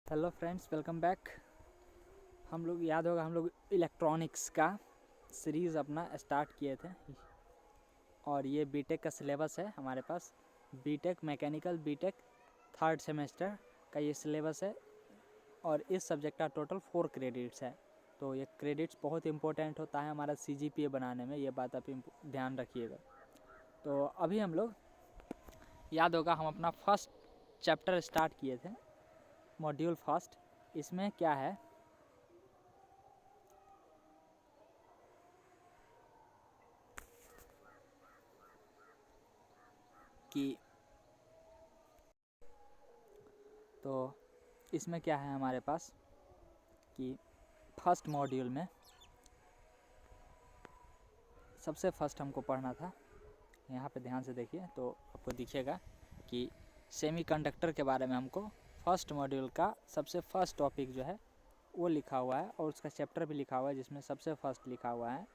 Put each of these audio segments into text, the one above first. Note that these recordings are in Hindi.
Hello friends, welcome back. हम लोग याद होगा हम लोग इलेक्ट्रॉनिक्स का सीरीज़ अपना स्टार्ट किए थे और ये बीटेक का सिलेबस है हमारे पास। BTech mechanical BTech third semester का ये सिलेबस है और इस सब्जेक्ट का टोटल 4 क्रेडिट्स है। तो ये क्रेडिट्स बहुत इंपॉर्टेंट होता है हमारा CGPA बनाने में, ये बात आप ध्यान रखिएगा। तो अभी हम लोग याद होगा हम अपना फर्स्ट चैप्टर स्टार्ट किए थे, मॉड्यूल फर्स्ट। इसमें क्या है कि तो इसमें क्या है हमारे पास कि फर्स्ट मॉड्यूल में सबसे फर्स्ट हमको पढ़ना था। यहाँ पे ध्यान से देखिए तो आपको दिखेगा कि सेमीकंडक्टर के बारे में हमको फर्स्ट मॉड्यूल का सबसे फर्स्ट टॉपिक जो है वो लिखा हुआ है और उसका चैप्टर भी लिखा हुआ है, जिसमें सबसे फर्स्ट लिखा हुआ है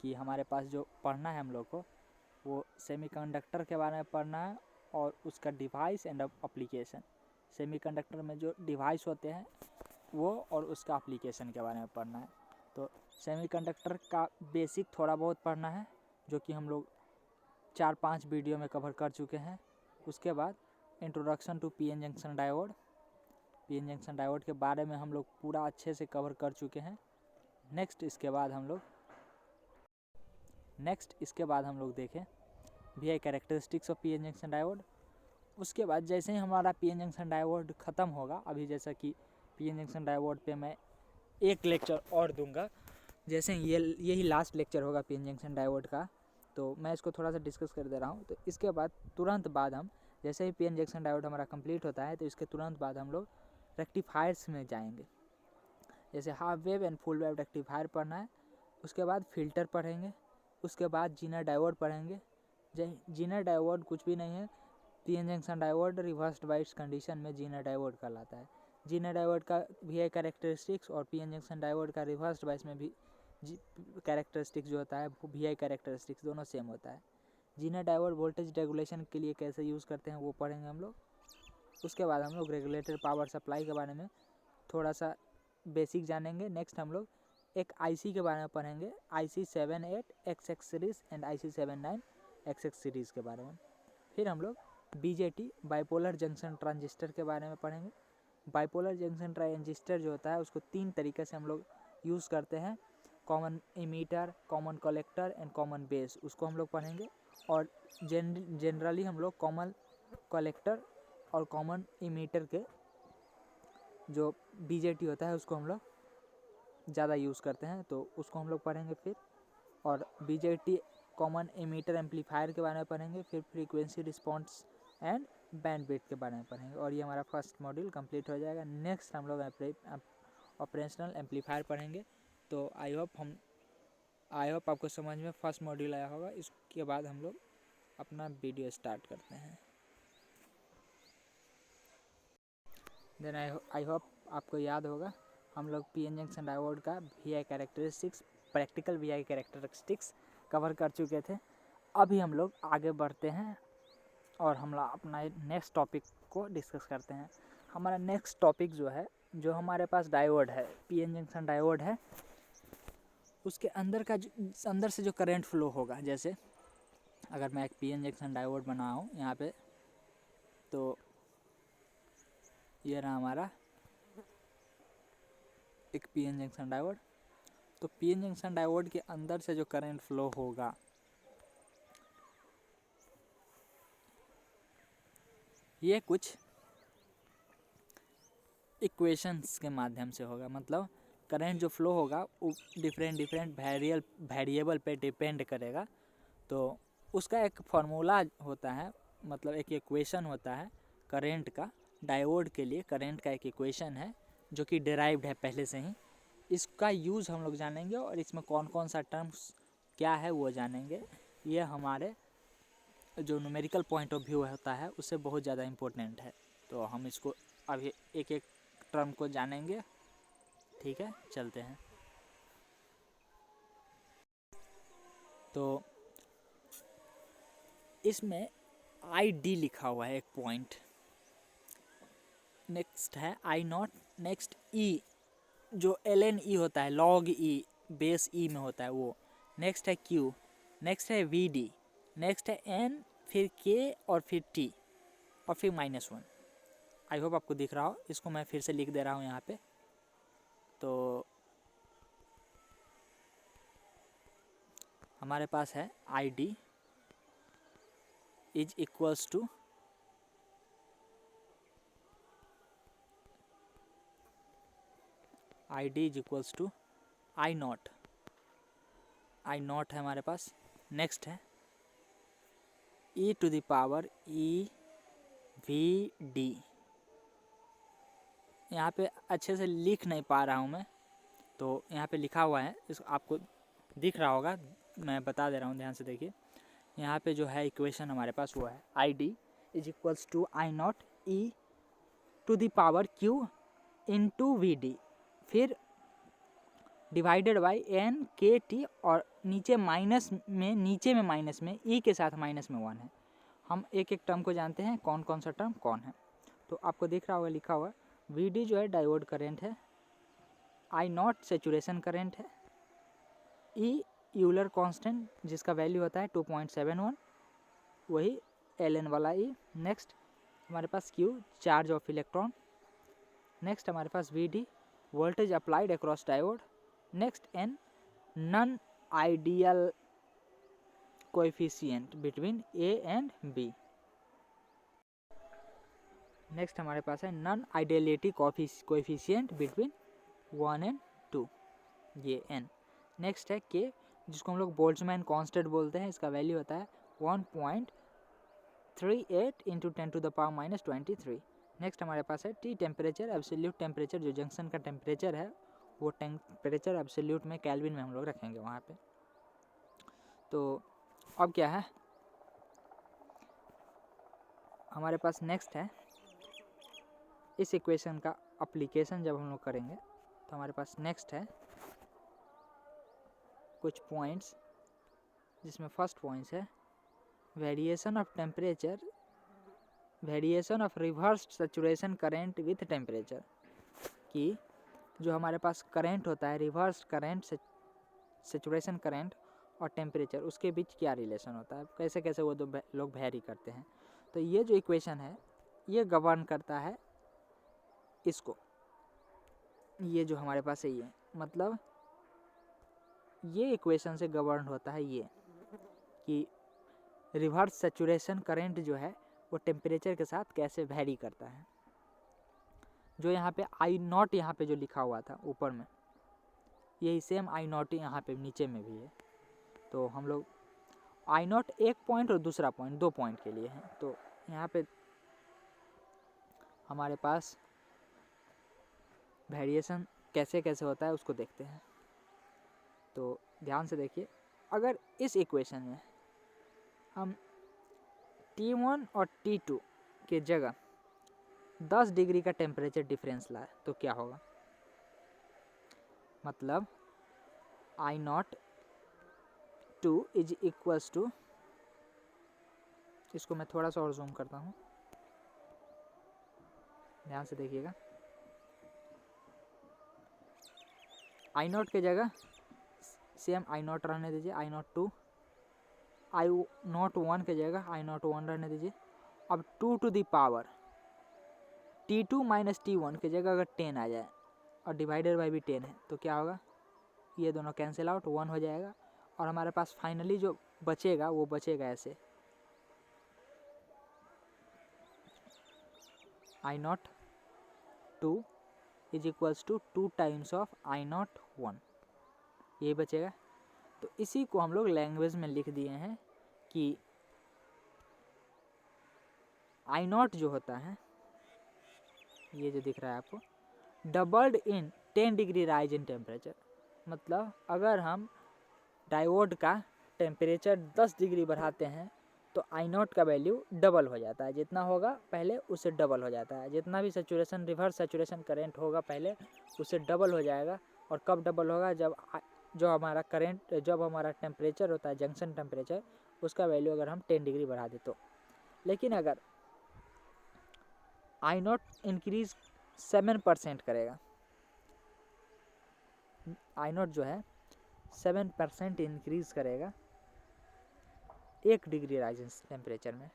कि हमारे पास जो पढ़ना है हम लोग को वो सेमीकंडक्टर के बारे में पढ़ना है और उसका डिवाइस एंड एप्लीकेशन। सेमीकंडक्टर में जो डिवाइस होते हैं वो और उसका एप्लीकेशन के बारे में पढ़ना है। तो सेमीकंडक्टर का बेसिक थोड़ा बहुत पढ़ना है, जो कि हम लोग 4-5 वीडियो में कवर कर चुके हैं। उसके बाद introduction to PN junction diode, PN junction diode के बारे में हम लोग पूरा अच्छे से कवर कर चुके हैं। नेक्स्ट इसके बाद हम लोग देखें VI characteristics of PN junction diode. उसके बाद जैसे ही हमारा पीएन जंक्शन डायोड ख़त्म होगा, अभी जैसा कि पीएन जंक्शन डायोड पे मैं एक लेक्चर और दूंगा, जैसे यही लास्ट लेक्चर होगा पीएन जंक्शन डायोड का, तो मैं इसको थोड़ा सा डिस्कस कर दे रहा हूँ। तो इसके बाद तुरंत बाद हम जैसे ही पीएन जंक्शन डायोड हमारा कंप्लीट होता है तो इसके तुरंत बाद हम लोग रेक्टिफायर्स में जाएंगे। जैसे half wave and full wave rectifier पढ़ना है, उसके बाद फिल्टर पढ़ेंगे, उसके बाद जीनर डायोड पढ़ेंगे। जीनर डायोड कुछ भी नहीं है, PN junction diode reversed bytes condition में जीनर डायोड कहलाता है। जीनर डायोड का VI कैरेक्टरिस्टिक्स और पीएन जंक्शन डायोड का रिवर्स्ड बाइट्स में भी कैरेक्टरिस्टिक्स जो होता है VI कैरेक्टरिस्टिक्स दोनों सेम होता है। जीनर डायोड वोल्टेज रेगुलेशन के लिए कैसे यूज़ करते हैं वो पढ़ेंगे हम लोग। उसके बाद हम लोग रेगुलेटेड पावर सप्लाई के बारे में थोड़ा सा बेसिक जानेंगे। नेक्स्ट हम लोग एक IC के बारे में पढ़ेंगे, IC 78XX series and IC 79XX series के बारे में। फिर हम लोग BJT बाइपोलर जंक्शन ट्रांजिस्टर के बारे में पढ़ेंगे। बाइपोलर जंक्शन ट्रांजिस्टर जो होता है उसको 3 तरीके से हम लोग यूज़ करते हैं, common emitter, common collector and common base, उसको हम लोग पढ़ेंगे। और जनरली हम लोग कॉमन कलेक्टर और कॉमन इमीटर के जो BJT होता है उसको हम लोग ज़्यादा यूज़ करते हैं, तो उसको हम लोग पढ़ेंगे। फिर और BJT कॉमन इमीटर एम्पलीफायर के बारे में पढ़ेंगे। फिर फ्रीक्वेंसी रिस्पॉन्स एंड बैंडविड्थ के बारे में पढ़ेंगे और ये हमारा फर्स्ट मॉड्यूल कंप्लीट हो जाएगा। नेक्स्ट हम लोग ऑपरेशनल एम्पलीफायर पढ़ेंगे। तो आई होप आपको समझ में फर्स्ट मॉड्यूल आया होगा। इसके बाद हम लोग अपना वीडियो स्टार्ट करते हैं। देन आई होप आपको याद होगा हम लोग पीएन जंक्शन डायोड का VI characteristics, practical VI characteristics cover कर चुके थे। अभी हम लोग आगे बढ़ते हैं और हम लोग अपना नेक्स्ट टॉपिक को डिस्कस करते हैं। हमारा नेक्स्ट टॉपिक जो है, जो हमारे पास डायोड है, पीएन जंक्शन डायोड है, उसके अंदर से जो करंट फ्लो होगा, जैसे अगर मैं एक पीएन जंक्शन डायोड बनाऊँ यहाँ पे, तो ये रहा हमारा एक पीएन जंक्शन डायोड। तो पीएन जंक्शन डायोड के अंदर से जो करंट फ्लो होगा ये कुछ इक्वेशंस के माध्यम से होगा। मतलब करंट जो फ्लो होगा वो डिफरेंट वेरिएबल पे डिपेंड करेगा। तो उसका एक फार्मूला होता है, मतलब एक इक्वेशन होता है करंट का। डायोड के लिए करंट का एक इक्वेशन है जो कि डिराइव्ड है पहले से ही। इसका यूज़ हम लोग जानेंगे और इसमें कौन कौन सा टर्म्स क्या है वो जानेंगे। ये हमारे जो न्यूमेरिकल पॉइंट ऑफ व्यू होता है उससे बहुत ज़्यादा इम्पोर्टेंट है। तो हम इसको अभी एक एक टर्म को जानेंगे। ठीक है, चलते हैं। तो इसमें ID लिखा हुआ है एक पॉइंट, नेक्स्ट है आई नॉट, नेक्स्ट ई जो ln e होता है, log e बेस e में होता है वो, नेक्स्ट है q, नेक्स्ट है vd, नेक्स्ट है n, फिर k और फिर t और फिर -1। आई होप आपको दिख रहा हो, इसको मैं फिर से लिख दे रहा हूँ यहाँ पे। तो हमारे पास है I D is equals to I D is equals to I not है हमारे पास। नेक्स्ट है e to the power e V D. यहाँ पे अच्छे से लिख नहीं पा रहा हूँ मैं, तो यहाँ पे लिखा हुआ है, इसको आपको दिख रहा होगा, मैं बता दे रहा हूँ, ध्यान से देखिए। यहाँ पे जो है इक्वेशन हमारे पास वो है I D is equals to I not e to the power q into V D, फिर divided by N K T, और नीचे माइनस में ई के साथ -1 है। हम एक एक टर्म को जानते हैं कौन कौन सा टर्म कौन है। तो आपको दिख रहा होगा लिखा हुआ वी डी जो है डायोड करंट है, आई नॉट सेचुरेशन करंट है, ई यूलर कांस्टेंट जिसका वैल्यू होता है 2.71, वही एल वाला ई। नेक्स्ट हमारे पास q charge of electron, next हमारे पास V D voltage applied across diode, next n non ideal coefficient between a and b, next हमारे पास है non ideality coefficient between 1 and 2, ये एन। नेक्स्ट है के जिसको हम लोग बोल्ट्जमैन कांस्टेंट बोलते हैं, इसका वैल्यू होता है 1.38 इंटू 10⁻23। नेक्स्ट हमारे पास है टी टेम्परेचर, एब्सोल्यूट टेम्परेचर, जो जंक्शन का टेम्परेचर है वो टेम्परेचर एब्सोल्यूट में केल्विन में हम लोग रखेंगे वहाँ पे। तो अब क्या है हमारे पास, नेक्स्ट है इस इक्वेशन का अप्लीकेशन जब हम लोग करेंगे तो हमारे पास नेक्स्ट है कुछ पॉइंट्स, जिसमें फर्स्ट पॉइंट्स है variation of temperature, variation of reverse saturation current with temperature, कि जो हमारे पास करंट होता है रिवर्स करंट सैचुरेशन करंट और टेम्परेचर, उसके बीच क्या रिलेशन होता है, कैसे कैसे वो दो लोग वेरी करते हैं। तो ये जो इक्वेशन है ये गवर्न करता है इसको, ये जो हमारे पास है ये, मतलब ये इक्वेशन से गवर्न होता है ये कि रिवर्स सैचुरेशन करंट जो है वो टेम्परेचर के साथ कैसे वेरी करता है। जो यहाँ पे आई नॉट यहाँ पे जो लिखा हुआ था ऊपर में, यही सेम आई नॉट यहाँ पे नीचे में भी है। तो हम लोग आई नॉट एक पॉइंट और दूसरा पॉइंट 2 पॉइंट के लिए है। तो यहाँ पे हमारे पास वेरिएशन कैसे कैसे होता है उसको देखते हैं। तो ध्यान से देखिए, अगर इस इक्वेशन में हम T1 और T2 के जगह 10 डिग्री का टेम्परेचर डिफरेंस लाए तो क्या होगा, मतलब आई नॉट 2 इज इक्वल्स टू, इसको मैं थोड़ा सा और जूम करता हूँ, ध्यान से देखिएगा। आई नॉट के जगह सेम आई नॉट रहने दीजिए, आई नॉट 2, आई नॉट 1 के जगह आई नॉट 1 रहने दीजिए। अब 2 to the power T2 minus T1 के जगह अगर 10 आ जाए और डिवाइडेड बाई भी 10 है तो क्या होगा, ये दोनों कैंसिल आउट, 1 हो जाएगा, और हमारे पास फाइनली जो बचेगा वो बचेगा ऐसे, I nought 2 is equals to 2 times of I nought 1, यही बचेगा। तो इसी को हम लोग लैंग्वेज में लिख दिए हैं कि आई नॉट जो होता है, ये जो दिख रहा है आपको, doubled in 10 degree rise in temperature, मतलब अगर हम डायोड का टेम्परेचर 10 डिग्री बढ़ाते हैं तो आई नॉट का वैल्यू डबल हो जाता है, जितना होगा पहले उससे डबल हो जाता है, जितना भी सैचुरेशन रिवर्स सैचुरेशन करंट होगा पहले उससे डबल हो जाएगा। और कब डबल होगा, जब जो हमारा करंट, जब हमारा टेम्परेचर होता है जंक्शन टेम्परेचर, उसका वैल्यू अगर हम 10 डिग्री बढ़ा दें तो। लेकिन अगर आई नॉट इंक्रीज 7% करेगा, आई नॉट जो है 7% इंक्रीज करेगा 1 डिग्री राइज इन टेम्परेचर में।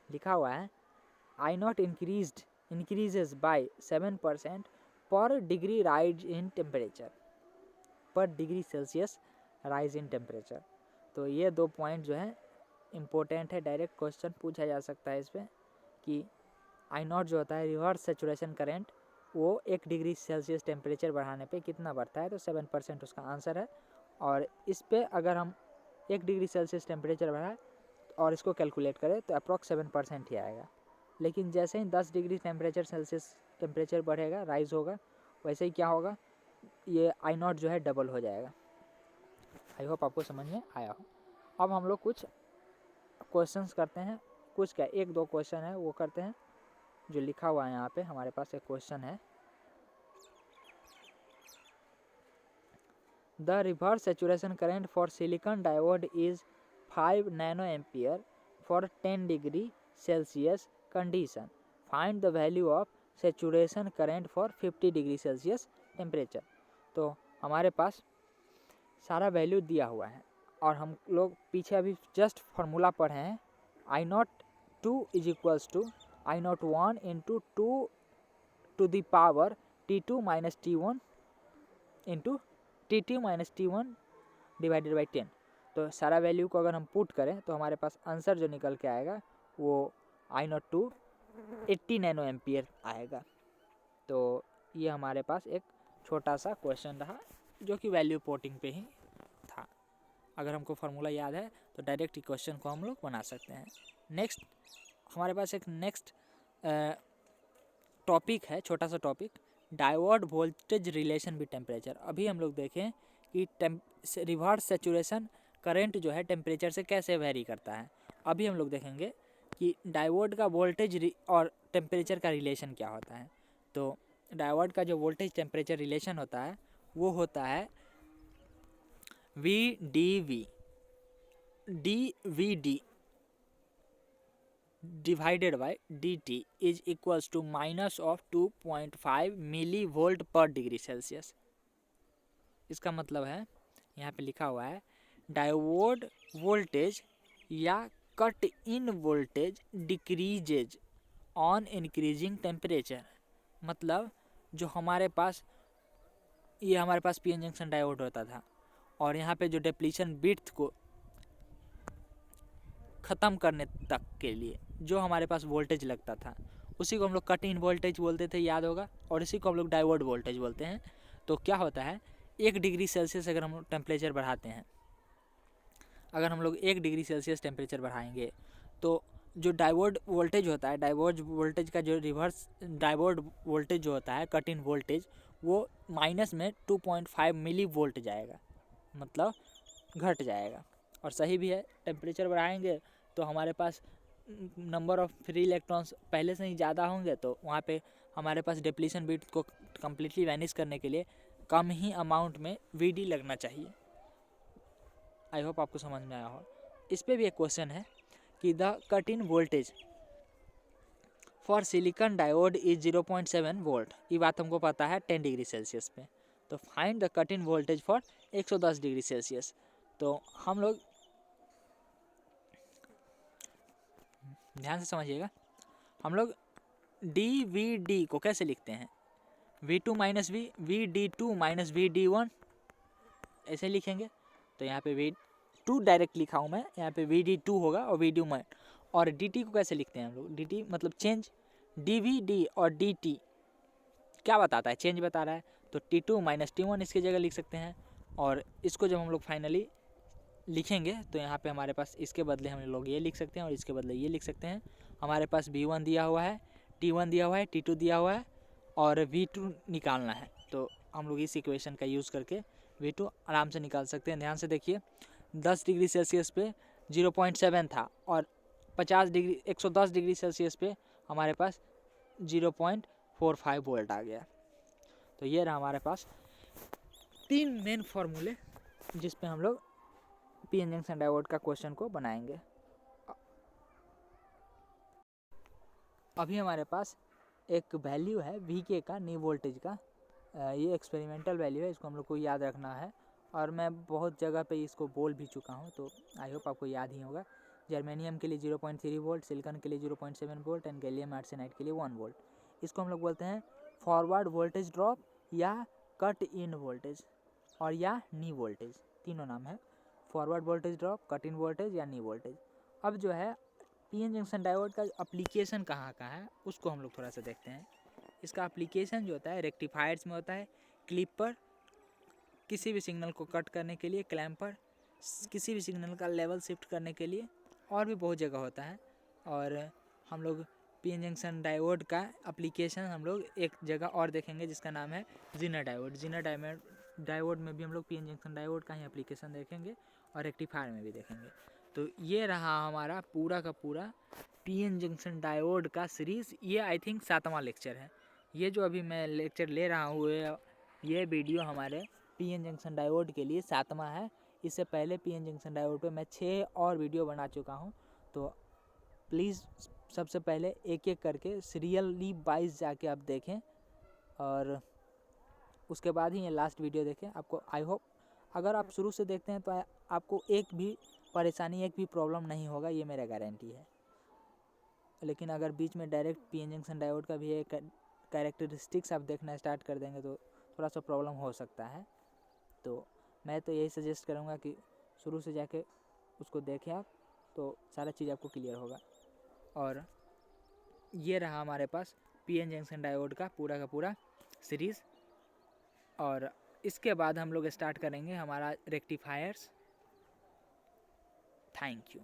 लिखा हुआ है आई नॉट इंक्रीजेज बाय 7% पर डिग्री राइज इन टेम्परेचर, पर degree Celsius rise in temperature. तो ये 2 पॉइंट जो है इम्पोर्टेंट है, डायरेक्ट क्वेश्चन पूछा जा सकता है इस पर कि आई नॉट जो होता है रिवर्स सेचुरेशन करंट, वो 1 डिग्री सेल्सियस टेम्परेचर बढ़ाने पे कितना बढ़ता है, तो 7% उसका आंसर है। और इस पे अगर हम 1 डिग्री सेल्सियस टेम्परेचर बढ़ाए और इसको कैलकुलेट करें तो अप्रॉक्स 7% ही आएगा। लेकिन जैसे ही 10 डिग्री टेम्परेचर सेल्सियस टेम्परेचर बढ़ेगा, राइज होगा, वैसे ही क्या होगा, ये आई नॉट जो है डबल हो जाएगा। आई होप आपको समझ में आया हो। अब हम लोग कुछ क्वेश्चंस करते हैं, कुछ क्या 1-2 क्वेश्चन है वो करते हैं जो लिखा हुआ है यहाँ पे। हमारे पास एक क्वेश्चन है, the reverse saturation current for silicon diode is 5 nano ampere for 10 degree Celsius condition, find the value of saturation current for 50 degree Celsius temperature. तो हमारे पास सारा वैल्यू दिया हुआ है और हम लोग पीछे अभी जस्ट फार्मूला पढ़े हैं, I nought 2 is equals to I nought 1 into 2 to the power T2 minus T1 into T2 minus T1 divided by 10। तो सारा वैल्यू को अगर हम पुट करें तो हमारे पास आंसर जो निकल के आएगा वो आई नॉट 2 80 नैनो एम्पियर आएगा। तो ये हमारे पास एक छोटा सा क्वेश्चन रहा जो कि वैल्यू पोटिंग पे ही था। अगर हमको फार्मूला याद है तो डायरेक्ट क्वेश्चन को हम लोग बना सकते हैं। नेक्स्ट हमारे पास एक नेक्स्ट टॉपिक है, छोटा सा topic, diode voltage relation with temperature. अभी हम लोग देखें कि रिवर्स सेचुरेशन करंट जो है टेम्परेचर से कैसे वेरी करता है। अभी हम लोग देखेंगे कि डायोड का वोल्टेज और टेम्परेचर का रिलेशन क्या होता है। तो डायोड का जो वोल्टेज टेम्परेचर रिलेशन होता है वो होता है VDV DVD divided by DT is equals to minus of 2.5 milli volt पर डिग्री सेल्सियस। इसका मतलब है यहाँ पे लिखा हुआ है डायोड वोल्टेज या cut in voltage decreases on increasing temperature. मतलब जो हमारे पास ये हमारे पास पी एन जंक्शन डायोड होता था और यहाँ पे जो डिप्लीशन विड्थ को ख़त्म करने तक के लिए जो हमारे पास वोल्टेज लगता था उसी को हम लोग कट इन वोल्टेज बोलते थे, याद होगा, और इसी को हम लोग डायोड वोल्टेज बोलते हैं। तो क्या होता है 1 डिग्री सेल्सियस अगर हम टेम्परेचर बढ़ाते हैं, अगर हम लोग 1 डिग्री सेल्सियस टेम्परेचर बढ़ाएंगे तो जो डायोड वोल्टेज होता है, डायोड वोल्टेज का जो रिवर्स डायोड वोल्टेज जो होता है कट इन वोल्टेज, वो माइनस में 2.5 मिली वोल्ट जाएगा, मतलब घट जाएगा। और सही भी है, टेम्परेचर बढ़ाएंगे तो हमारे पास नंबर ऑफ फ्री इलेक्ट्रॉन्स पहले से ही ज़्यादा होंगे, तो वहाँ पे हमारे पास डिप्लीशन विड्थ को कम्प्लीटली वैनिश करने के लिए कम ही अमाउंट में VD लगना चाहिए। आई होप आपको समझ में आया हो। इस पे भी एक क्वेश्चन है कि the cut in voltage for silicon diode is 0.7 volt. ये बात हमको पता है 10 डिग्री सेल्सियस पे। तो find the cut in voltage for 110 degree Celsius. तो हम लोग ध्यान से समझिएगा, हम लोग DVD को कैसे लिखते हैं, V2 minus V, VD2 minus VD1 ऐसे लिखेंगे। तो यहाँ पे V2 डायरेक्ट लिखा हूँ मैं, यहाँ पे VD2 होगा और VD माइन। और DT को कैसे लिखते हैं हम लोग, DT मतलब चेंज, DVD और DT क्या बताता है, चेंज बता रहा है। तो T2 माइनस T1 इसकी जगह लिख सकते हैं। और इसको जब हम लोग फाइनली लिखेंगे तो यहाँ पे हमारे पास इसके बदले हम लोग ये लिख सकते हैं और इसके बदले ये लिख सकते हैं। हमारे पास V1 दिया हुआ है, T1 दिया हुआ है, T2 दिया हुआ है और V2 निकालना है। तो हम लोग इस इक्वेशन का यूज़ करके V2 आराम से निकाल सकते हैं। ध्यान से देखिए, 10 डिग्री सेल्सियस पे 0.7 था और 110 डिग्री सेल्सियस पे हमारे पास 0.45 वोल्ट आ गया। तो ये रहा हमारे पास 3 मेन फार्मूले जिस पे हम लोग पी एन जंक्शन डायोड का क्वेश्चन को बनाएंगे। अभी हमारे पास एक वैल्यू है VK का, नी वोल्टेज का। ये एक्सपेरिमेंटल वैल्यू है, इसको हम लोग को याद रखना है और मैं बहुत जगह पे इसको बोल भी चुका हूँ, तो आई होप आपको याद ही होगा। जर्मेनियम के लिए 0.3 वोल्ट, सिलिकॉन के लिए 0.7 वोल्ट एंड गैलियम आर्सेनाइड के लिए 1 वोल्ट। इसको हम लोग बोलते हैं फॉरवर्ड वोल्टेज ड्रॉप या कट इन वोल्टेज और या नी वोल्टेज, तीनों नाम है। Forward voltage drop, cut in voltage या नी वोल्टेज। अब जो है पीएन जंक्शन डायोड का एप्लीकेशन कहाँ का है उसको हम लोग थोड़ा सा देखते हैं। इसका एप्लीकेशन जो होता है रेक्टिफायर्स में होता है, क्लिप पर किसी भी सिग्नल को कट करने के लिए, क्लैम्प पर किसी भी सिग्नल का लेवल शिफ्ट करने के लिए, और भी बहुत जगह होता है। और हम लोग पीएन जंक्शन डायोड का एप्लीकेशन हम लोग एक जगह और देखेंगे जिसका नाम है जीनर डायोड। जीनर डायोड में भी हम लोग पीएन जंक्शन डायोड का ही एप्लीकेशन देखेंगे और रेक्टिफायर में भी देखेंगे। तो ये रहा हमारा पूरा का पूरा पीएन जंक्शन डायोड का सीरीज़। ये आई थिंक 7वां लेक्चर है। ये जो अभी मैं लेक्चर ले रहा हूँ ये वीडियो हमारे पीएन जंक्शन डायोड के लिए 7वां है। इससे पहले पीएन जंक्शन डायोड पे मैं 6 और वीडियो बना चुका हूँ। तो प्लीज़ सबसे पहले एक एक करके सीरियली वाइज जाके आप देखें और उसके बाद ही ये लास्ट वीडियो देखें। आपको आई होप अगर आप शुरू से देखते हैं तो आपको एक भी परेशानी, एक भी प्रॉब्लम नहीं होगा, ये मेरा गारंटी है। लेकिन अगर बीच में डायरेक्ट पीएन जंक्शन डायोड का भी एक कैरेक्टरिस्टिक्स आप देखना स्टार्ट कर देंगे तो थोड़ा सा प्रॉब्लम हो सकता है। तो मैं तो यही सजेस्ट करूँगा कि शुरू से जाके उसको देखें आप, तो सारा चीज़ आपको क्लियर होगा। और ये रहा हमारे पास पीएन जंक्शन डायोड का पूरा सीरीज़। और इसके बाद हम लोग स्टार्ट करेंगे हमारा रेक्टिफायर्स। Thank you.